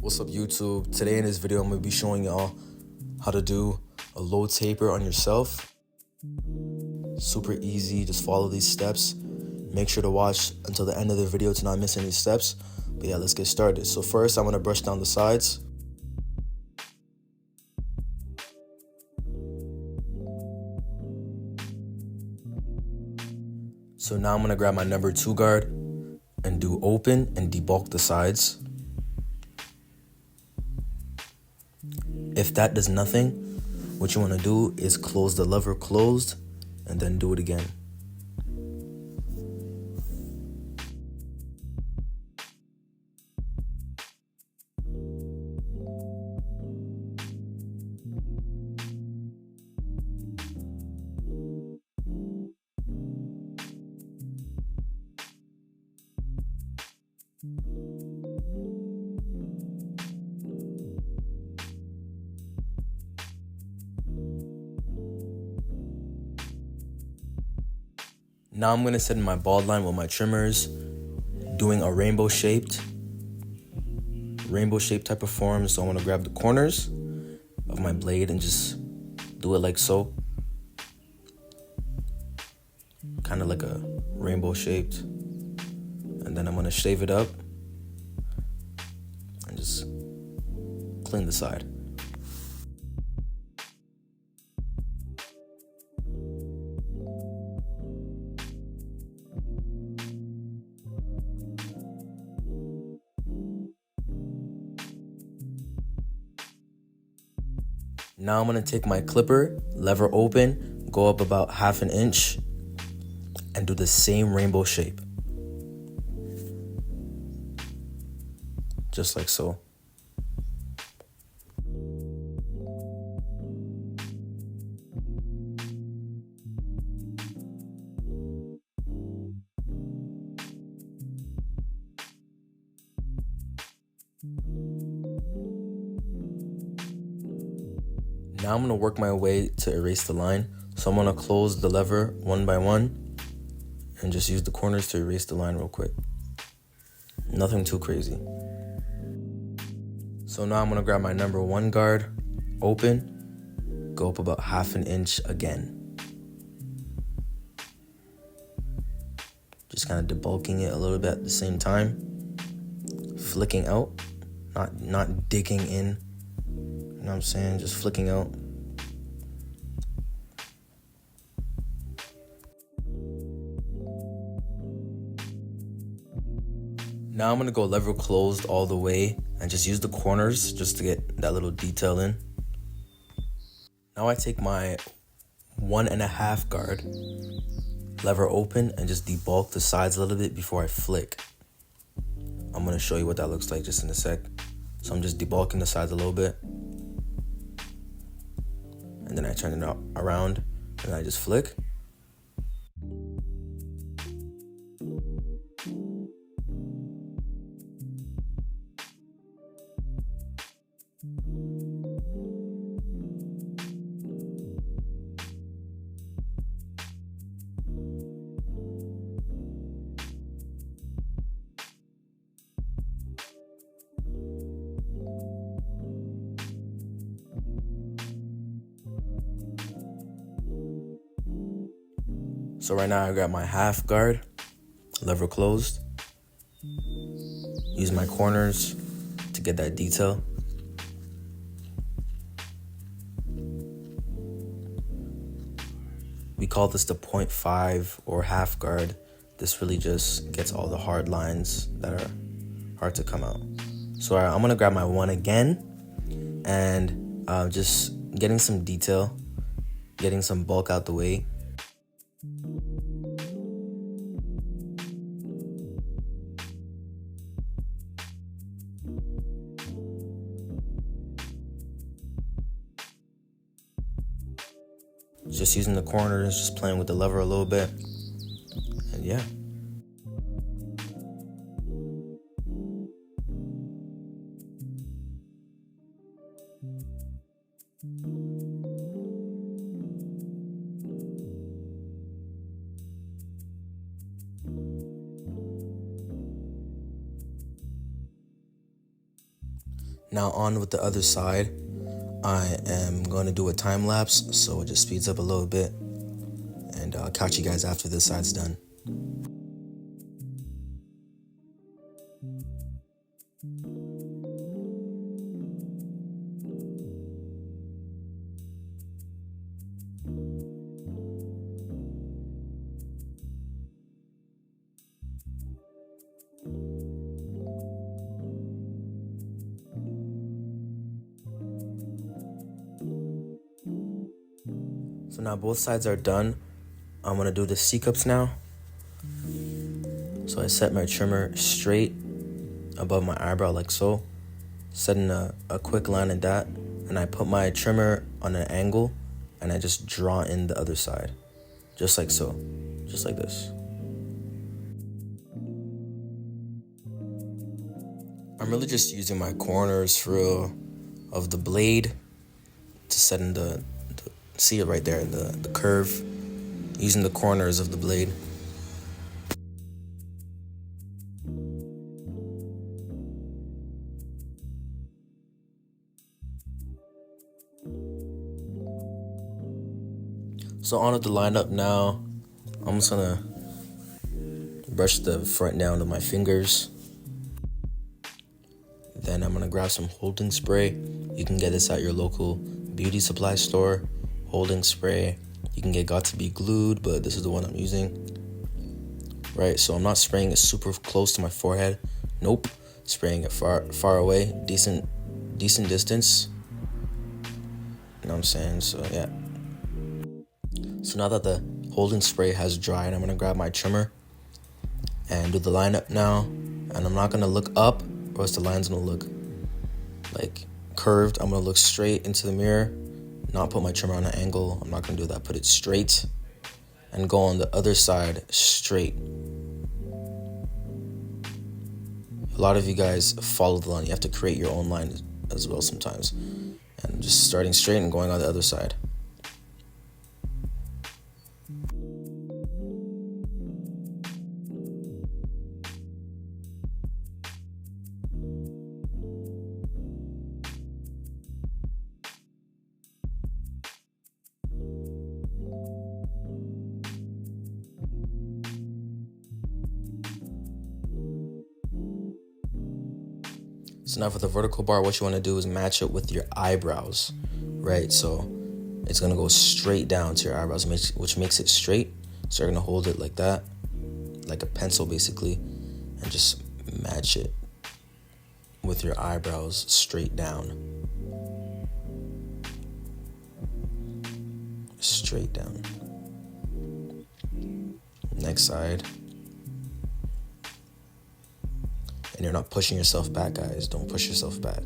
What's up YouTube? Today in this video I'm going to be showing y'all how to do a low taper on yourself. Super easy, just follow these steps. Make sure to watch until the end of the video to not miss any steps. But yeah, let's get started. So first I'm going to brush down the sides. So now I'm going to grab my number 2 guard and do open and debulk the sides. If that does nothing, what you want to do is close the lever closed and then do it again. Now I'm going to set in my bald line with my trimmers, doing a rainbow shaped type of form. So I want to grab the corners of my blade and just do it like so. Kind of like a rainbow shaped. And then I'm going to shave it up and just clean the side. Now I'm going to take my clipper, lever open, go up about 1/2 inch, and do the same rainbow shape. Just like so. Now I'm going to work my way to erase the line. So I'm going to close the lever one by one and just use the corners to erase the line real quick. Nothing too crazy. So now I'm going to grab my number 1 guard, open, go up about 1/2 inch again. Just kind of debulking it a little bit at the same time. Flicking out, not digging in. You know what I'm saying? Just flicking out. Now I'm going to go lever closed all the way and just use the corners just to get that little detail in. Now I take my 1.5 guard, lever open, and just debulk the sides a little bit before I flick. I'm going to show you what that looks like just in a sec. So I'm just debulking the sides a little bit. And then I turn it around and I just flick. So right now I got my 1/2 guard, lever closed. Use my corners to get that detail. We call this the 0.5 or 1/2 guard. This really just gets all the hard lines that are hard to come out. So I'm gonna grab my 1 again and just getting some detail, getting some bulk out the way. Just using the corners, just playing with the lever a little bit. And yeah. Now on with the other side. I am going to do a time lapse, so it just speeds up a little bit, and I'll catch you guys after this side's done. So now both sides are done. I'm gonna do the C-cups now. So I set my trimmer straight above my eyebrow like so, setting a quick line in that, and I put my trimmer on an angle and I just draw in the other side, just like so, just like this. I'm really just using my corners for real of the blade to set in the see it right there, the curve, using the corners of the blade. So on with the lineup now. I'm just gonna brush the front down with my fingers. Then I'm gonna grab some holding spray. You can get this at your local beauty supply store. Holding spray. You can get Got to Be Glued, but this is the one I'm using. Right, so I'm not spraying it super close to my forehead. Nope. Spraying it far away. Decent distance. You know what I'm saying? So yeah. So now that the holding spray has dried, I'm gonna grab my trimmer and do the lineup now. And I'm not gonna look up, or else the line's gonna look like curved. I'm gonna look straight into the mirror, not put my trimmer on an angle. I'm not gonna do that. Put it straight and go on the other side straight. A lot of you guys follow the line. You have to create your own line as well sometimes. And just starting straight and going on the other side. So now for the vertical bar, what you want to do is match it with your eyebrows, right? So it's going to go straight down to your eyebrows, which makes it straight. So you're going to hold it like that, like a pencil basically, and just match it with your eyebrows straight down. Straight down. Next side. And you're not pushing yourself back, guys. Don't push yourself back.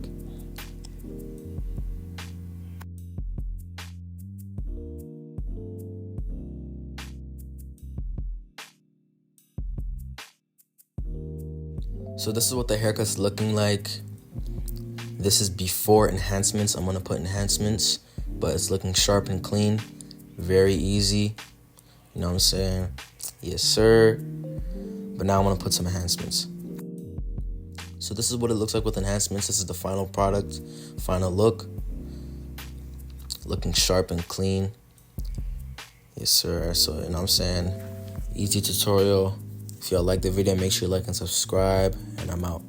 So this is what the haircut's looking like. This is before enhancements. I'm gonna put enhancements, but it's looking sharp and clean. Very easy. You know what I'm saying? Yes, sir. But now I'm gonna put some enhancements. So this is what it looks like with enhancements. This is the final product, final look. Looking sharp and clean. Yes, sir. So, you know what I'm saying? Easy tutorial. If y'all like the video, make sure you like and subscribe. And I'm out.